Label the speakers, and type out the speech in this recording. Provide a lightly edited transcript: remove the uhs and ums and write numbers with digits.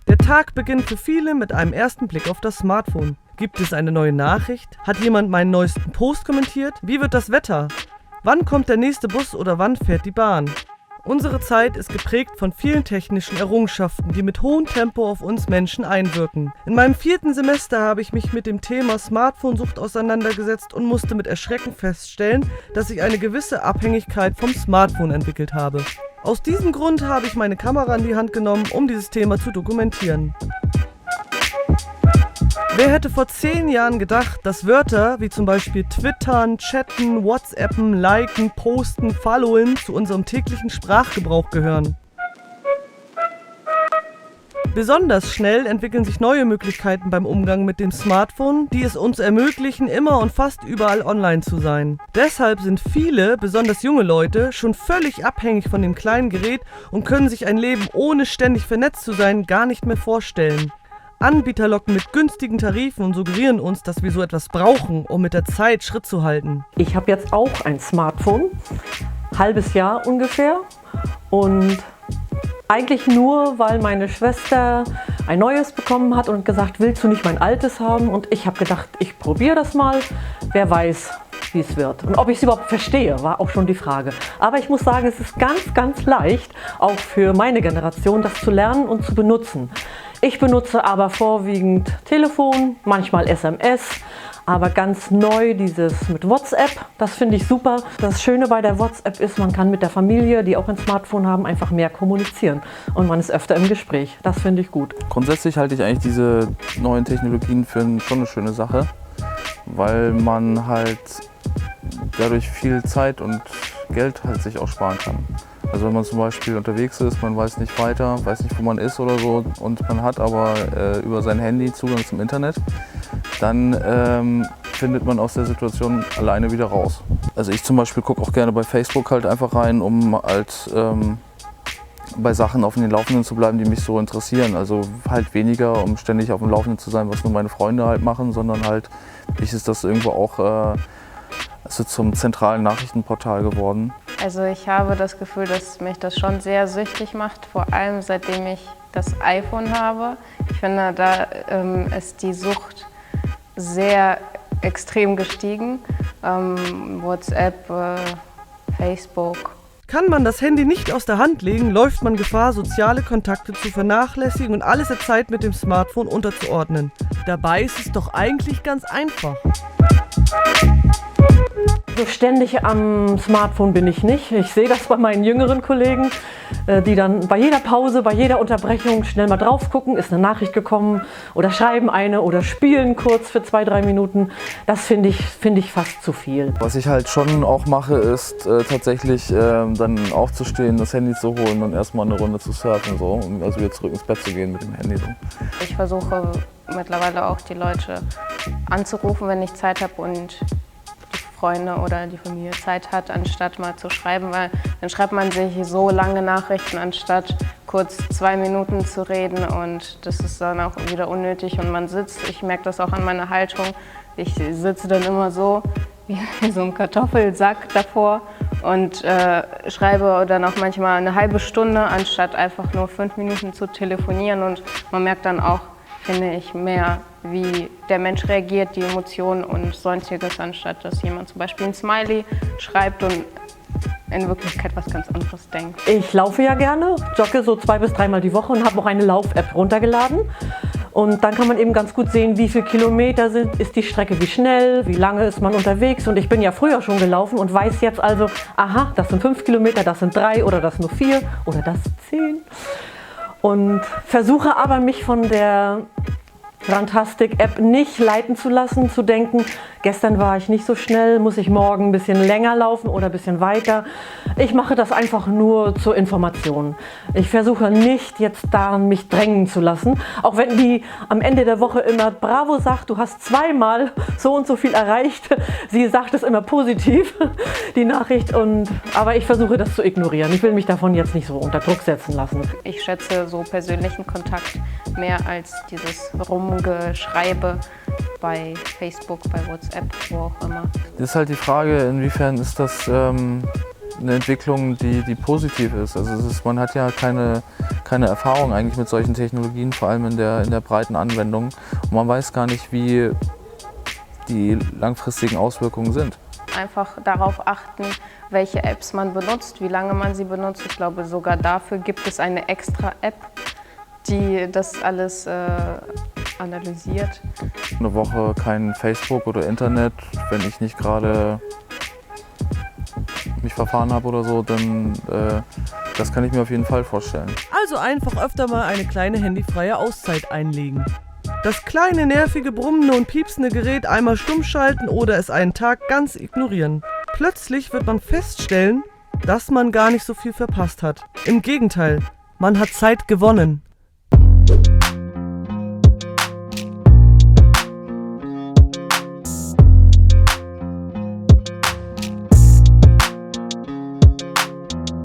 Speaker 1: Der Tag beginnt für viele mit einem ersten Blick auf das Smartphone. Gibt es eine neue Nachricht? Hat jemand meinen neuesten Post kommentiert? Wie wird das Wetter? Wann kommt der nächste Bus oder wann fährt die Bahn? Unsere Zeit ist geprägt von vielen technischen Errungenschaften, die mit hohem Tempo auf uns Menschen einwirken. In meinem 4. Semester habe ich mich mit dem Thema Smartphone-Sucht auseinandergesetzt und musste mit Erschrecken feststellen, dass ich eine gewisse Abhängigkeit vom Smartphone entwickelt habe. Aus diesem Grund habe ich meine Kamera in die Hand genommen, um dieses Thema zu dokumentieren. Wer hätte vor 10 Jahren gedacht, dass Wörter wie zum Beispiel Twittern, Chatten, WhatsAppen, Liken, Posten, Followen zu unserem täglichen Sprachgebrauch gehören? Besonders schnell entwickeln sich neue Möglichkeiten beim Umgang mit dem Smartphone, die es uns ermöglichen, immer und fast überall online zu sein. Deshalb sind viele, besonders junge Leute, schon völlig abhängig von dem kleinen Gerät und können sich ein Leben ohne ständig vernetzt zu sein gar nicht mehr vorstellen. Anbieter locken mit günstigen Tarifen und suggerieren uns, dass wir so etwas brauchen, um mit der Zeit Schritt zu halten.
Speaker 2: Ich habe jetzt auch ein Smartphone, halbes Jahr ungefähr, und eigentlich nur, weil meine Schwester ein neues bekommen hat und gesagt, willst du nicht mein altes haben? Und ich habe gedacht, ich probiere das mal, wer weiß, wie es wird. Und ob ich es überhaupt verstehe, war auch schon die Frage. Aber ich muss sagen, es ist ganz, ganz leicht, auch für meine Generation, das zu lernen und zu benutzen. Ich benutze aber vorwiegend Telefon, manchmal SMS, aber ganz neu dieses mit WhatsApp, das finde ich super. Das Schöne bei der WhatsApp ist, man kann mit der Familie, die auch ein Smartphone haben, einfach mehr kommunizieren und man ist öfter im Gespräch. Das finde ich gut.
Speaker 3: Grundsätzlich halte ich eigentlich diese neuen Technologien für schon eine schöne Sache, weil man halt dadurch viel Zeit und Geld halt sich auch sparen kann. Also wenn man zum Beispiel unterwegs ist, man weiß nicht weiter, weiß nicht, wo man ist oder so, und man hat aber über sein Handy Zugang zum Internet, dann findet man aus der Situation alleine wieder raus. Also ich zum Beispiel gucke auch gerne bei Facebook halt einfach rein, um halt bei Sachen auf den Laufenden zu bleiben, die mich so interessieren. Also halt weniger, um ständig auf dem Laufenden zu sein, was nur meine Freunde halt machen, sondern halt, ich ist das irgendwo auch also zum zentralen Nachrichtenportal geworden.
Speaker 4: Also ich habe das Gefühl, dass mich das schon sehr süchtig macht, vor allem seitdem ich das iPhone habe. Ich finde, da ist die Sucht sehr extrem gestiegen. WhatsApp, Facebook.
Speaker 1: Kann man das Handy nicht aus der Hand legen, läuft man Gefahr, soziale Kontakte zu vernachlässigen und alles der Zeit mit dem Smartphone unterzuordnen. Dabei ist es doch eigentlich ganz einfach.
Speaker 2: So ständig am Smartphone bin ich nicht. Ich sehe das bei meinen jüngeren Kollegen, die dann bei jeder Pause, bei jeder Unterbrechung schnell mal drauf gucken, ist eine Nachricht gekommen oder schreiben eine oder spielen kurz für 2-3 Minuten. Das finde ich fast zu viel.
Speaker 3: Was ich halt schon auch mache, ist tatsächlich dann aufzustehen, das Handy zu holen und erstmal eine Runde zu surfen, so, also wieder zurück ins Bett zu gehen mit dem Handy. So.
Speaker 4: Ich versuche mittlerweile auch die Leute anzurufen, wenn ich Zeit habe und Freunde oder die Familie Zeit hat, anstatt mal zu schreiben, weil dann schreibt man sich so lange Nachrichten, anstatt kurz 2 Minuten zu reden, und das ist dann auch wieder unnötig und man sitzt, ich merke das auch an meiner Haltung, ich sitze dann immer so wie so ein Kartoffelsack davor und schreibe dann auch manchmal eine halbe Stunde, anstatt einfach nur 5 Minuten zu telefonieren, und man merkt dann auch, finde ich, mehr, wie der Mensch reagiert, die Emotionen und sonstiges, anstatt dass jemand zum Beispiel ein Smiley schreibt und in Wirklichkeit was ganz anderes denkt.
Speaker 2: Ich laufe ja gerne, jogge so 2- bis 3-mal die Woche und habe auch eine Lauf-App runtergeladen. Und dann kann man eben ganz gut sehen, wie viele Kilometer ist die Strecke, wie schnell, wie lange ist man unterwegs. Und ich bin ja früher schon gelaufen und weiß jetzt also, aha, das sind 5 Kilometer, das sind 3 oder das nur 4 oder das 10. Und versuche aber, mich von der Rantastic-App nicht leiten zu lassen, zu denken, gestern war ich nicht so schnell, muss ich morgen ein bisschen länger laufen oder ein bisschen weiter. Ich mache das einfach nur zur Information. Ich versuche nicht jetzt daran mich drängen zu lassen, auch wenn die am Ende der Woche immer Bravo sagt, du hast zweimal so und so viel erreicht. Sie sagt es immer positiv, die Nachricht, aber ich versuche das zu ignorieren. Ich will mich davon jetzt nicht so unter Druck setzen lassen.
Speaker 4: Ich schätze so persönlichen Kontakt mehr als dieses Rumgeschreibe bei Facebook, bei WhatsApp, wo auch immer.
Speaker 3: Das ist halt die Frage, inwiefern ist das eine Entwicklung, die positiv ist. Also man hat ja keine Erfahrung eigentlich mit solchen Technologien, vor allem in der breiten Anwendung. Und man weiß gar nicht, wie die langfristigen Auswirkungen sind.
Speaker 4: Einfach darauf achten, welche Apps man benutzt, wie lange man sie benutzt. Ich glaube, sogar dafür gibt es eine extra App, die das alles analysiert.
Speaker 3: Eine Woche kein Facebook oder Internet, wenn ich nicht gerade mich verfahren habe oder so, dann das kann ich mir auf jeden Fall vorstellen.
Speaker 1: Also einfach öfter mal eine kleine handyfreie Auszeit einlegen. Das kleine, nervige, brummende und piepsende Gerät einmal stumm schalten oder es einen Tag ganz ignorieren. Plötzlich wird man feststellen, dass man gar nicht so viel verpasst hat. Im Gegenteil, man hat Zeit gewonnen.